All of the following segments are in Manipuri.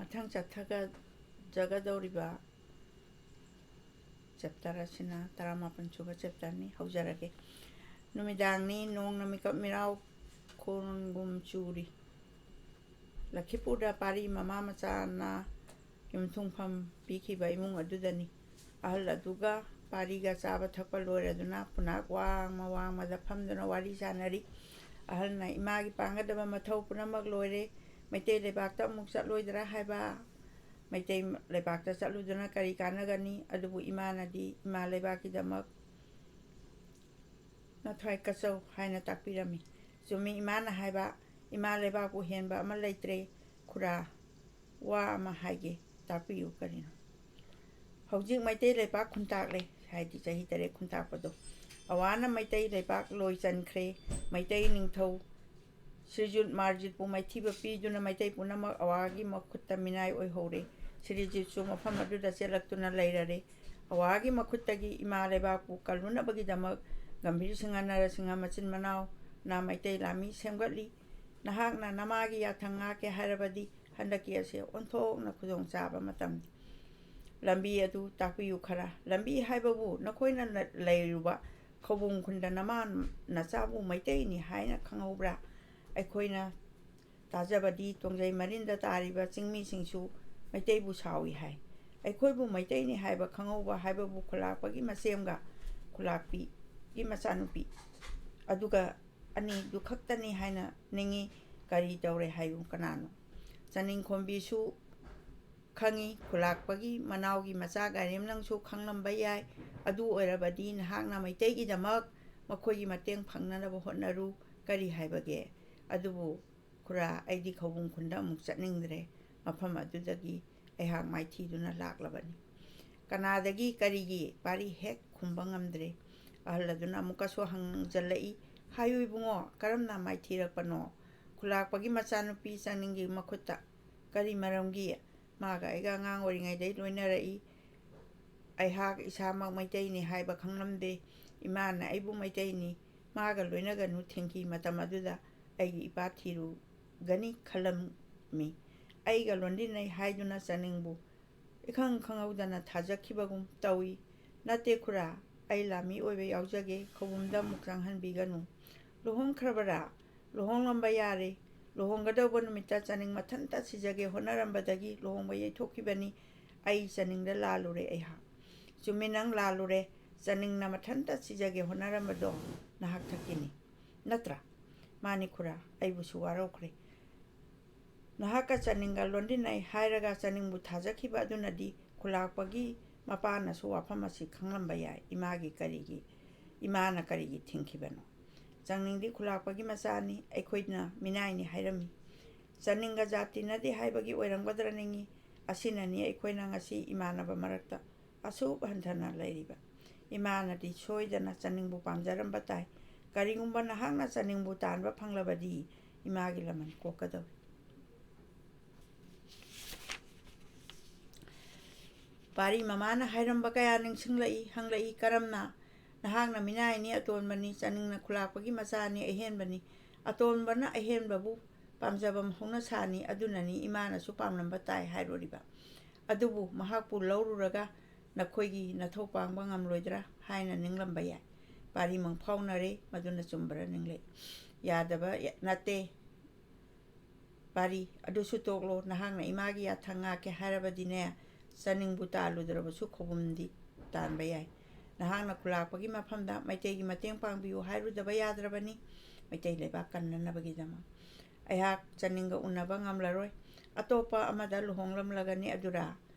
ꯃꯊꯪ ꯆꯠꯊꯒ ꯖꯒꯗꯧꯔꯤꯕ ꯆꯦꯞꯇꯔ ꯑꯁꯤꯅ 17 ꯁꯨꯕ ꯆꯦꯞꯇꯔꯅꯤ ꯍꯧꯖꯔꯒꯦ ꯅꯨꯃꯤꯗꯥꯡꯅꯤ ꯅꯣꯡꯅ ꯃꯤꯀꯞ ꯃꯤꯔꯥꯎ ꯈꯣꯟꯒꯨꯝ ꯆꯨꯔꯤ ꯂꯛꯈꯤꯄꯨꯔꯗ ꯄꯥꯔꯤ ꯃꯃꯥ ꯃꯆꯥꯅ ꯌꯨꯝꯊꯨꯡꯐꯝ ꯄꯤꯈꯤꯕ ꯏꯃꯨꯡ ꯑꯗꯨꯗꯅꯤ ꯑꯍꯜ ꯑꯗꯨꯒ ꯄꯥꯔꯤꯒ ꯆꯥꯕ ꯊꯛꯄ ꯂꯣꯏꯔꯗꯨꯅ ꯄꯨꯅꯥꯛ ꯋꯥꯡꯃꯗ ꯐꯝꯗꯨꯅ ꯋꯥꯔꯤ ꯁꯥꯟꯅꯔꯤ ꯑꯍꯜꯅ ꯏꯃꯥꯒꯤ ꯄꯥꯡꯒꯗꯕ ꯃꯊꯧ ꯄꯨꯝꯅꯃꯛ ꯂꯣꯏꯔꯦ ꯃꯩꯇꯩ ꯂꯩꯕꯥꯛꯇ ꯑꯃꯨꯛ ꯆꯠꯂꯣꯏꯗ꯭ꯔꯥ ꯍꯥꯏꯕ ꯃꯩꯇꯩ ꯂꯩꯕꯥꯛꯇ ꯆꯠꯂꯨꯗꯨꯅ ꯀꯔꯤ ꯀꯥꯟꯅꯒꯅꯤ ꯑꯗꯨꯕꯨ ꯏꯃꯥꯅꯗꯤ ꯏꯃꯥ ꯂꯩꯕꯥꯛꯀꯤꯗꯃꯛ ꯅꯊ꯭ꯋꯥꯏ ꯀꯆꯧ ꯍꯥꯏꯅ ꯇꯥꯛꯄꯤꯔꯝꯃꯤ ꯆꯨꯝꯃꯤ ꯏꯃꯥꯅ ꯍꯥꯏꯕ ꯏꯃꯥ ꯂꯩꯕꯥꯛꯄꯨ ꯍꯦꯟꯕ ꯑꯃ ꯂꯩꯇ꯭ꯔꯦ ꯈꯨꯔꯥ ꯋꯥ ꯑꯃ ꯍꯥꯏꯒꯦ ꯇꯥꯛꯄꯤꯌꯨ ꯀꯔꯤꯅꯣ ꯍꯧꯖꯤꯛ ꯃꯩꯇꯩ ꯂꯩꯕꯥꯛ ꯈꯨꯟꯇꯥꯛꯂꯦ ꯍꯥꯏꯗꯤ ꯆꯍꯤ 3 ꯈꯨꯟꯇꯥꯛꯄꯗꯣ ꯑꯋꯥꯅ ꯃꯩꯇꯩ ꯂꯩꯕꯥꯛ ꯂꯣꯏ ꯆꯟꯈ꯭ꯔꯦ ꯃꯩꯇꯩ ꯅꯤꯡꯊꯧ ꯁ꯭ꯔꯤꯖꯨꯠ ꯃꯥꯔꯖꯤꯠꯄꯨ ꯃꯥꯏꯊꯤꯕ ꯄꯤꯗꯨꯅ ꯃꯩꯇꯩ ꯄꯨꯝꯅꯃꯛ ꯑꯋꯥꯒꯤ ꯃꯈꯨꯠꯇ ꯃꯤꯅꯥꯏ ꯑꯣꯏꯍꯧꯔꯦ ꯁ꯭ꯔꯤꯖꯤꯠꯁꯨ ꯃꯐꯝ ꯑꯗꯨꯗ ꯆꯦꯜꯂꯛꯇꯨꯅ ꯂꯩꯔꯔꯦ ꯑꯋꯥꯒꯤ ꯃꯈꯨꯠꯇꯒꯤ ꯏꯃꯥ ꯂꯩꯕꯥꯛꯄꯨ ꯀꯜꯂꯨꯅꯕꯒꯤꯗꯃꯛ ꯒꯝꯚꯤꯔ ꯁꯤꯡꯍ ꯅꯔꯁꯤꯡꯍ ꯃꯆꯤꯟ ꯃꯅꯥꯎꯅ ꯃꯩꯇꯩ ꯂꯥꯟꯃꯤ ꯁꯦꯝꯒꯠꯂꯤ ꯅꯍꯥꯛꯅ ꯅꯃꯥꯒꯤ ꯌꯥꯊꯪ ꯉꯥꯛꯀꯦ ꯍꯥꯏꯔꯕꯗꯤ ꯍꯟꯗꯛꯀꯤ ꯑꯁꯤ ꯑꯣꯟꯊꯣꯛꯅ ꯈꯨꯗꯣꯡꯆꯥꯕ ꯃꯇꯝꯅꯤ ꯂꯝꯕꯤ ꯑꯗꯨ ꯇꯥꯛꯄꯤꯌꯨ ꯈꯔ ꯂꯝꯕꯤ ꯍꯥꯏꯕꯕꯨ ꯅꯈꯣꯏꯅ ꯂꯩꯔꯨꯕ ꯈꯧꯕꯨꯝ ꯈꯨꯟꯗ ꯅꯃꯥ ꯅꯆꯥꯕꯨ ꯃꯩꯇꯩꯅꯤ ꯍꯥꯏꯅ ꯈꯪꯍꯧꯕ꯭ꯔꯥ ꯑꯩꯈꯣꯏꯅ ꯇꯥꯖꯕꯗꯤ ꯇꯣꯡꯖꯩ ꯃꯔꯤꯟꯗ ꯇꯥꯔꯤꯕ ꯆꯤꯡꯃꯤꯁꯤꯡꯁꯨ ꯃꯩꯇꯩꯕꯨ ꯁꯥꯎꯏ ꯍꯥꯏ ꯑꯩꯈꯣꯏꯕꯨ ꯃꯩꯇꯩꯅꯤ ꯍꯥꯏꯕ ꯈꯪꯍꯧꯕ ꯍꯥꯏꯕꯕꯨ ꯈꯨꯜꯂꯥꯛꯄꯒꯤ ꯃꯁꯦꯝꯒ ꯈꯨꯜꯂꯥꯛꯄꯤꯒꯤ ꯃꯆꯥꯅꯨꯄꯤ ꯑꯗꯨꯒ ꯑꯅꯤꯗꯨ ꯈꯛꯇꯅꯤ ꯍꯥꯏꯅ ꯅꯤꯡꯉꯤ ꯀꯔꯤ ꯇꯧꯔꯦ ꯍꯥꯏꯌꯨ ꯀꯅꯥꯅꯣ ꯆꯅꯤꯡꯈꯣꯝꯕꯤꯁꯨ ꯈꯪꯉꯤ ꯈꯨꯜꯂꯥꯛꯄꯒꯤ ꯃꯅꯥꯎꯒꯤ ꯃꯆꯥ ꯒꯥꯏꯔꯦꯝꯅꯪꯁꯨ ꯈꯪꯂꯝꯕ ꯌꯥꯏ ꯑꯗꯨ ꯑꯣꯏꯔꯕꯗꯤ ꯅꯍꯥꯛꯅ ꯃꯩꯇꯩꯒꯤꯗꯃꯛ ꯃꯈꯣꯏꯒꯤ ꯃꯇꯦꯡ ꯐꯪꯅꯅꯕ ꯍꯣꯠꯅꯔꯨ ꯀꯔꯤ ꯍꯥꯏꯕꯒꯦ ꯑꯗꯨꯕꯨ ꯈꯨꯔꯥ ꯑꯩꯗꯤ ꯈꯧꯕꯨꯝ ꯈꯨꯟꯗ ꯑꯃꯨꯛ ꯆꯠꯅꯤꯡꯗ꯭ꯔꯦ ꯃꯐꯝ ꯑꯗꯨꯗꯒꯤ ꯑꯩꯍꯥꯛ ꯃꯥꯏꯊꯤꯗꯨꯅ ꯂꯥꯛꯂꯕꯅꯤ ꯀꯅꯥꯗꯒꯤ ꯀꯔꯤꯒꯤ ꯄꯥꯔꯤ ꯍꯦꯛ ꯈꯨꯝꯕ ꯉꯝꯗ꯭ꯔꯦ ꯑꯍꯜ ꯑꯗꯨꯅ ꯑꯃꯨꯛꯀꯁꯨ ꯍꯪꯖꯜꯂꯛꯏ ꯍꯥꯏꯌꯨ ꯏꯕꯨꯡꯉꯣ ꯀꯔꯝꯅ ꯃꯥꯏꯊꯤꯔꯛꯄꯅꯣ ꯈꯨꯜꯂꯥꯛꯄꯒꯤ ꯃꯆꯥꯅꯨꯄꯤ ꯆꯥꯅꯤꯡꯒꯤ ꯃꯈꯨꯠꯇ ꯀꯔꯤ ꯃꯔꯝꯒꯤ ꯃꯥꯒ ꯑꯩꯒ ꯑꯉꯥꯡ ꯑꯣꯏꯔꯤꯉꯩꯗꯩ ꯂꯣꯏꯅꯔꯛꯏ ꯑꯩꯍꯥꯛ ꯏꯁꯥꯃꯛ ꯃꯩꯇꯩꯅꯤ ꯍꯥꯏꯕ ꯈꯪꯂꯝꯗꯦ ꯏꯃꯥꯅ ꯑꯩꯕꯨ ꯃꯩꯇꯩꯅꯤ ꯃꯥꯒ ꯂꯣꯏꯅꯒꯅꯨ ꯊꯤꯡꯈꯤ ꯃꯇꯝ ꯑꯗꯨꯗ ꯑꯩꯒꯤ ꯏꯄꯥ ꯊꯤꯔꯨꯒꯅꯤ ꯈꯜꯂꯝꯃꯤ ꯑꯩꯒ ꯂꯣꯟꯗꯤꯟꯅꯩ ꯍꯥꯏꯗꯨꯅ ꯆꯅꯤꯡꯕꯨ ꯏꯈꯪ ꯈꯪꯍꯧꯗꯅ ꯊꯥꯖꯈꯤꯕꯒꯨꯝ ꯇꯧꯏ ꯅꯠꯇꯦ ꯈꯨꯔꯥ ꯑꯩ ꯂꯥꯟꯃꯤ ꯑꯣꯏꯕ ꯌꯥꯎꯖꯒꯦ ꯈꯧꯕꯨꯝꯗ ꯑꯃꯨꯛ ꯆꯪꯍꯟꯕꯤꯒꯅꯨ ꯂꯨꯍꯣꯡꯈ꯭ꯔꯕꯔꯥ ꯂꯨꯍꯣꯡꯂꯝꯕ ꯌꯥꯔꯦ ꯂꯨꯍꯣꯡꯒꯗꯧꯕ ꯅꯨꯃꯤꯠꯇ ꯆꯅꯤꯡ ꯃꯊꯟꯇ ꯁꯤꯖꯒꯦ ꯍꯣꯠꯅꯔꯝꯕꯗꯒꯤ ꯂꯨꯍꯣꯡꯕ ꯌꯩꯊꯣꯛꯈꯤꯕꯅꯤ ꯑꯩ ꯆꯅꯤꯡꯗ ꯂꯥꯜꯂꯨꯔꯦ ꯑꯩꯍꯥꯛ ꯆꯨꯝꯃꯤ ꯅꯪ ꯂꯥꯜꯂꯨꯔꯦ ꯆꯅꯤꯡꯅ ꯃꯊꯟꯇ ꯁꯤꯖꯒꯦ ꯍꯣꯠꯅꯔꯝꯕꯗꯣ ꯅꯍꯥꯛ ꯊꯛꯀꯤꯅꯤ ꯅꯠꯇ꯭ꯔꯥ ꯃꯥꯅꯤ ꯈꯨꯔꯥ ꯑꯩꯕꯨꯁꯨ ꯋꯥꯔꯧꯈ꯭ꯔꯦ ꯅꯍꯥꯛꯀ ꯆꯅꯤꯡꯒ ꯂꯣꯟꯗꯤꯟꯅꯩ ꯍꯥꯏꯔꯒ ꯆꯅꯤꯡꯕꯨ ꯊꯥꯖꯈꯤꯕ ꯑꯗꯨꯅꯗꯤ ꯈꯨꯜꯂꯥꯛꯄꯒꯤ ꯃꯄꯥꯅꯁꯨ ꯋꯥꯐꯝ ꯑꯁꯤ ꯈꯪꯂꯝꯕ ꯌꯥꯏ ꯏꯃꯥꯅ ꯀꯔꯤꯒꯤ ꯊꯤꯡꯈꯤꯕꯅꯣ ꯆꯅꯤꯡꯗꯤ ꯈꯨꯜꯂꯥꯛꯄꯒꯤ ꯃꯆꯥꯅꯤ ꯑꯩꯈꯣꯏꯅ ꯃꯤꯅꯥꯏꯅꯤ ꯍꯥꯏꯔꯝꯃꯤ ꯆꯅꯤꯡꯒ ꯖꯥꯠ ꯇꯤꯟꯅꯗꯦ ꯍꯥꯏꯕꯒꯤ ꯑꯣꯏꯔꯝꯒꯗ꯭ꯔ ꯅꯤꯡꯉꯤ ꯑꯁꯤꯅꯅꯤ ꯑꯩꯈꯣꯏꯅ ꯉꯁꯤ ꯏꯃꯥꯟꯅꯕ ꯃꯔꯛꯇ ꯑꯁꯨꯛ ꯍꯟꯊꯅ ꯂꯩꯔꯤꯕ ꯏꯃꯥꯅꯗꯤ ꯁꯣꯏꯗꯅ ꯆꯅꯤꯡꯕꯨ ꯄꯥꯝꯖꯔꯝꯕ ꯇꯥꯏ ꯀꯔꯤꯒꯨꯝꯕ ꯅꯍꯥꯛꯅ ꯆꯅꯤꯡꯕꯨ ꯇꯥꯟꯕ ꯐꯪꯂꯕꯗꯤ ꯏꯃꯥꯒꯤ ꯂꯃꯟ ꯀꯣꯛꯀꯗꯧꯏ ꯄꯥꯔꯤ ꯃꯃꯥꯅ ꯍꯥꯏꯔꯝꯕ ꯀꯌꯥ ꯅꯤꯡꯁꯤꯡꯂꯛꯏ ꯍꯪꯂꯛꯏ ꯀꯔꯝꯅ ꯅꯍꯥꯛꯅ ꯃꯤꯅꯥꯏꯅꯤ ꯑꯇꯣꯟꯕꯅꯤ ꯆꯅꯤꯡꯅ ꯈꯨꯜꯂꯥꯛꯄꯒꯤ ꯃꯆꯥꯅꯤ ꯑꯍꯦꯟꯕꯅꯤ ꯑꯇꯣꯟꯕꯅ ꯑꯍꯦꯟꯕꯕꯨ ꯄꯥꯝꯖꯕ ꯍꯧꯅꯁꯥꯅꯤ ꯑꯗꯨꯅꯅꯤ ꯏꯃꯥꯅꯁꯨ ꯄꯥꯝꯂꯝꯕ ꯇꯥꯏ ꯍꯥꯏꯔꯨꯔꯤꯕ ꯑꯗꯨꯕꯨ ꯃꯍꯥꯛꯄꯨ ꯂꯧꯔꯨꯔꯒ ꯅꯈꯣꯏꯒꯤ ꯅꯊꯧ ꯄꯥꯡꯕ ꯉꯝꯂꯣꯏꯗ꯭ꯔꯥ ꯍꯥꯏꯅ ꯅꯤꯡꯂꯝꯕ ꯌꯥꯏ ꯄꯥꯔꯤ ꯃꯪꯐꯥꯎꯅꯔꯦ ꯃꯗꯨꯅ ꯆꯨꯝꯕꯔ ꯅꯤꯡꯂꯛꯏ ꯌꯥꯗꯕ ꯅꯠꯇꯦ ꯄꯥꯔꯤ ꯑꯗꯨꯁꯨ ꯇꯣꯛꯂꯣ ꯅꯍꯥꯛꯅ ꯏꯃꯥꯒꯤ ꯌꯥꯊꯪ ꯉꯥꯛꯀꯦ ꯍꯥꯏꯔꯕꯗꯤꯅꯦ ꯆꯅꯤꯡꯕꯨ ꯇꯥꯜꯂꯨꯗ꯭ꯔꯕꯁꯨ ꯈꯧꯕꯨꯝꯗꯤ ꯇꯥꯟꯕ ꯌꯥꯏ ꯅꯍꯥꯛꯅ ꯈꯨꯜꯂꯥꯛꯄꯒꯤ ꯃꯐꯝꯗ ꯃꯩꯇꯩꯒꯤ ꯃꯇꯦꯡ ꯄꯥꯡꯕꯤꯌꯨ ꯍꯥꯏꯔꯨꯗꯕ ꯌꯥꯗ꯭ꯔꯕꯅꯤ ꯃꯩꯇꯩ ꯂꯩꯕꯥꯛ ꯀꯟꯅꯅꯕꯒꯤꯗꯃꯛ ꯑꯩꯍꯥꯛ ꯆꯅꯤꯡꯒ ꯎꯅꯕ ꯉꯝꯂꯔꯣꯏ ꯑꯇꯣꯞꯄ ꯑꯃꯗ ꯂꯨꯍꯣꯡꯂꯝꯂꯒꯅꯤ ꯑꯗꯨꯔꯥ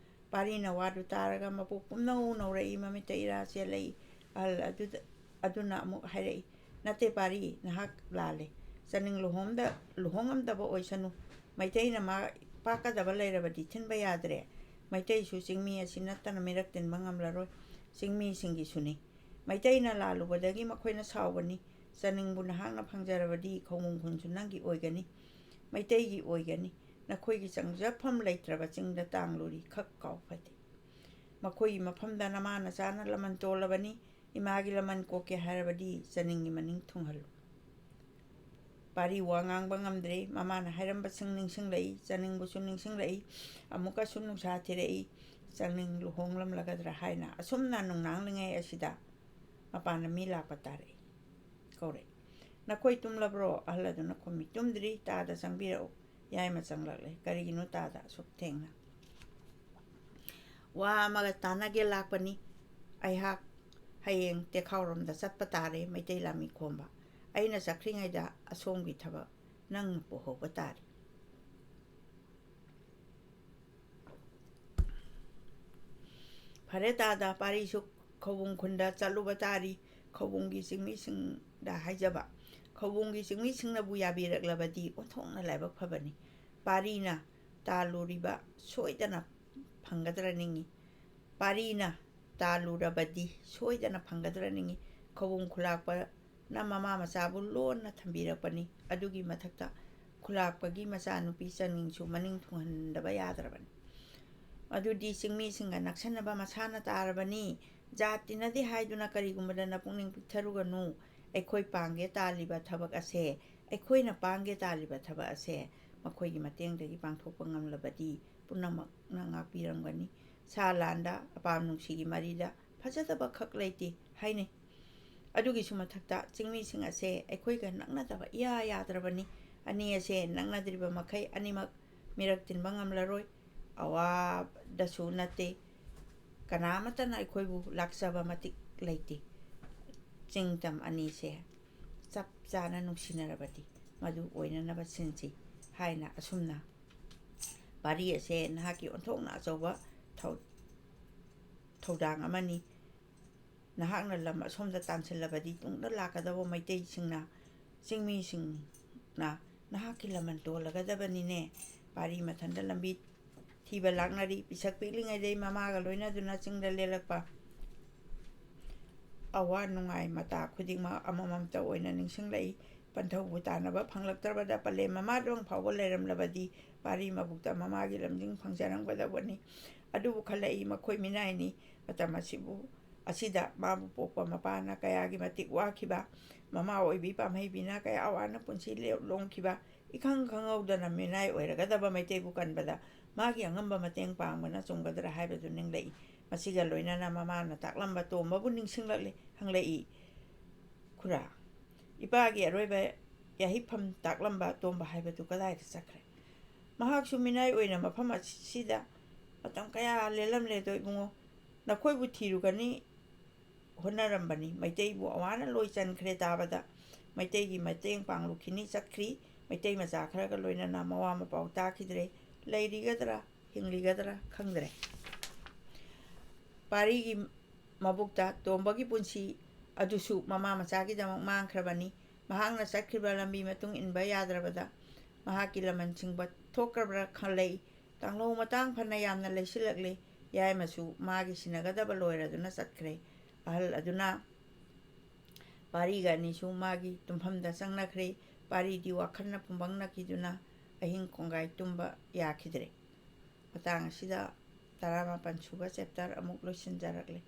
ꯄꯥꯔꯤꯅ ꯋꯥꯗꯨ ꯇꯥꯔꯒ ꯃꯄꯨ ꯄꯨꯝꯅꯧ ꯅꯧꯔꯛꯏ ꯃꯃꯤꯠꯇ ꯏꯔꯥ ꯆꯦꯜꯂꯛꯏ ꯑꯍꯜ ꯑꯗꯨꯅ ꯑꯃꯨꯛ ꯍꯥꯏꯔꯛꯏ ꯅꯠꯇꯦ ꯄꯥꯔꯤ ꯅꯍꯥꯛ ꯂꯥꯜꯂꯦ ꯆꯅꯤꯡ ꯂꯨꯍꯣꯡꯉꯝꯗꯕ ꯑꯣꯏꯁꯅꯨ ꯃꯩꯇꯩꯅ ꯃꯥ ꯄꯥꯛꯀꯗꯕ ꯂꯩꯔꯕꯗꯤ ꯊꯤꯟꯕ ꯌꯥꯗ꯭ꯔꯦ ꯃꯩꯇꯩꯁꯨ ꯆꯤꯡꯃꯤ ꯑꯁꯤ ꯅꯠꯇꯅ ꯃꯤꯔꯛ ꯇꯤꯟꯕ ꯉꯝꯂꯔꯣꯏ ꯆꯤꯡꯃꯤꯁꯤꯡꯒꯤꯁꯨꯅꯤ ꯃꯩꯇꯩꯅ ꯂꯥꯜꯂꯨꯕꯗꯒꯤ ꯃꯈꯣꯏꯅ ꯁꯥꯎꯕꯅꯤ ꯆꯅꯤꯡꯕꯨ ꯅꯍꯥꯛꯅ ꯐꯪꯖꯔꯕꯗꯤ ꯈꯧꯕꯨꯝ ꯈꯨꯟꯁꯨ ꯅꯪꯒꯤ ꯑꯣꯏꯒꯅꯤ ꯃꯩꯇꯩꯒꯤ ꯑꯣꯏꯒꯅꯤ ꯅꯈꯣꯏꯒꯤ ꯆꯪꯖꯐꯝ ꯂꯩꯇ꯭ꯔꯕ ꯆꯤꯡꯗ ꯇꯥꯡꯂꯨꯔꯤ ꯈꯛ ꯀꯥꯎ ꯐꯗꯦ ꯃꯈꯣꯏꯒꯤ ꯃꯐꯝꯗ ꯅꯃꯥ ꯅꯆꯥꯅ ꯂꯃꯟ ꯇꯣꯜꯂꯕꯅꯤ ꯏꯃꯥꯒꯤ ꯂꯃꯟ ꯀꯣꯛꯀꯦ ꯍꯥꯏꯔꯕꯗꯤ ꯆꯅꯤꯡꯒꯤ ꯃꯅꯤꯡ ꯊꯨꯡꯍꯜꯂꯨ Pari wangang bangamdre, mama na hiram basing ningsing lay, saning busun ningsing lay, amuka sunung sa tirei, saning luhong lam lagadra haina. Asum na nung nang lingay asida, mapana mila patare. Kore. Nakoy tumlabro, ahlado na kumi tumdri, tada sang biro, yay masang lagle, karigino tada, subteng na. Wa magatana gelakpani, ay hak, hayeng tekaurom da sat patare, may tay lami komba. Ay na sa kringay da asom gitaba nang puho batari. Pare tada pari suk kawung kunda chalu batari kawungi singmi sing da haijaba. Kawungi singmi sing na buya birak labadi onthong na laibak phabani. Pari na talu riba soidana phangadra ningi. Pari na talu rabadi soidana phangadra ningi. Kawung kulakpa na mama masabu lon na thambirapani adugi mathakta khulakpagi masa nupi chaningsu maning thunghandaba yadrabani adudi singmi singa naksanaba masana tarabani jatinadi haiduna karigumbada na pungning pitharuganu aikhoi pangge taliba thabak ase aikoina pangge taliba thabak ase makhoigi matengdagi pangthokpa ngamlabadi punamak na ngakpiramgani salanda apam nungsigi marida phajadaba khak leiti haine adugi sumathakta chingmi sing ase aikoi ga naknadaba ya yadrabani ani ase naknadriba makai animak mirak tinba ngamlaroi awa dasu nate kanamata na aikoi bu laksaba matik leiti chingtam ani se chap chana nungsinarabadi madu oinanaba sinsi haina asumna pari ase nahaki onthokna achoba thodang amani nahakna lam asomda tansilabadi tungda lakadaba maitai singna singmi singna nahaki laman tolagadabani ne pari mathanda lambi thiba laknari pisak piklingai dei mamaga loina duna chingda lelakpa awa nungai mata khudingma amamamta oina ningsinglai panthau tanaba phanglaktrabada pale mama dong phawba leiramlabadi pari mabukta mamagi lamjing phangjarangbadabani adubu khalai makhoi minaini matamasibu asida mabu pokpa mapana kayagi matik wakiba mama oibi pamhaibina kaya awana punsi longkiba ikhang khangaudana minai oiragadaba maitei bukanbada magi angamba mateng pangmana chunggadra haibadu ninglei masiga loinana mamana taklamba tombabu ningsinglakle hanglei khura ipagi aroiba yahifam taklamba tomba haibadu kadai chakre mahak suminai oina mafam asida matam kaya lelamle doi bungo nakhoi bu thirugani honarambani maitai bu awana loi chankhre tabada maitai gi mateng panglukhini chakri maitai macha kharaga loinana mawa mapau takhidre leirigadra hingligadra khangdre pari gi mabukta tombagi punsi adusu mama macha gi damang mangkhrabani mahangna chakriba lambi matung inba yadrabada mahaki laman chingba thokrabra khalei tanglo matang phana yamna leisilakle yai masu magi sinagadaba loiraduna chatkre ahal aduna pari gani su magi tumhamda changnakre pari di wakhanna pumbangna kiduna ahing kongai tumba yakhidre matang asida 18 suba chapter amuk loisinjarakle